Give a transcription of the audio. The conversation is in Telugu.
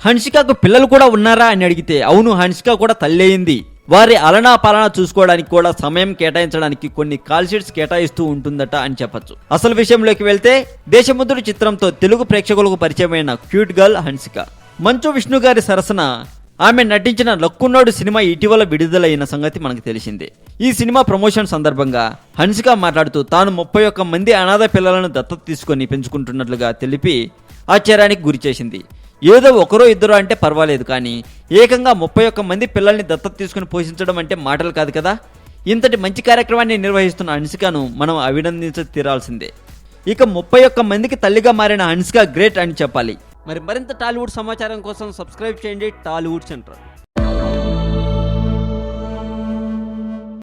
హన్సికకు పిల్లలు కూడా ఉన్నారా అని అడిగితే అవును, హన్సిక కూడా తల్లి అయింది. వారి అలనా పాలన చూసుకోవడానికి కూడా సమయం కేటాయించడానికి కొన్ని కాల్ షీట్స్ కేటాయిస్తూ ఉంటుందట అని చెప్పొచ్చు. అసలు విషయంలోకి వెళ్తే దేశముద్రుడు చిత్రంతో తెలుగు ప్రేక్షకులకు పరిచయమైన క్యూట్ గర్ల్ హన్సిక. మంచు విష్ణు గారి సరసన ఆమె నటించిన లక్కున్నోడు సినిమా ఇటీవల విడుదలైన సంగతి మనకు తెలిసిందే. ఈ సినిమా ప్రమోషన్ సందర్భంగా హన్సిక మాట్లాడుతూ తాను 31 మంది అనాథ పిల్లలను దత్తత తీసుకొని పెంచుకుంటున్నట్లుగా తెలిపి ఆశ్చర్యానికి గురి చేసింది. ఏదో ఒకరో ఇద్దరు అంటే పర్వాలేదు, కానీ ఏకంగా 31 మంది పిల్లల్ని దత్తత తీసుకుని పోషించడం అంటే మాటలు కాదు కదా. ఇంతటి మంచి కార్యక్రమాన్ని నిర్వహిస్తున్న హన్సికను మనం అభినందించ తీరాల్సిందే. ఇక 31 మందికి తల్లిగా మారిన హన్సిక గ్రేట్ అని చెప్పాలి. మరింత టాలీవుడ్ సమాచారం కోసం సబ్స్క్రైబ్ చేయండి టాలీవుడ్ సెంటర్.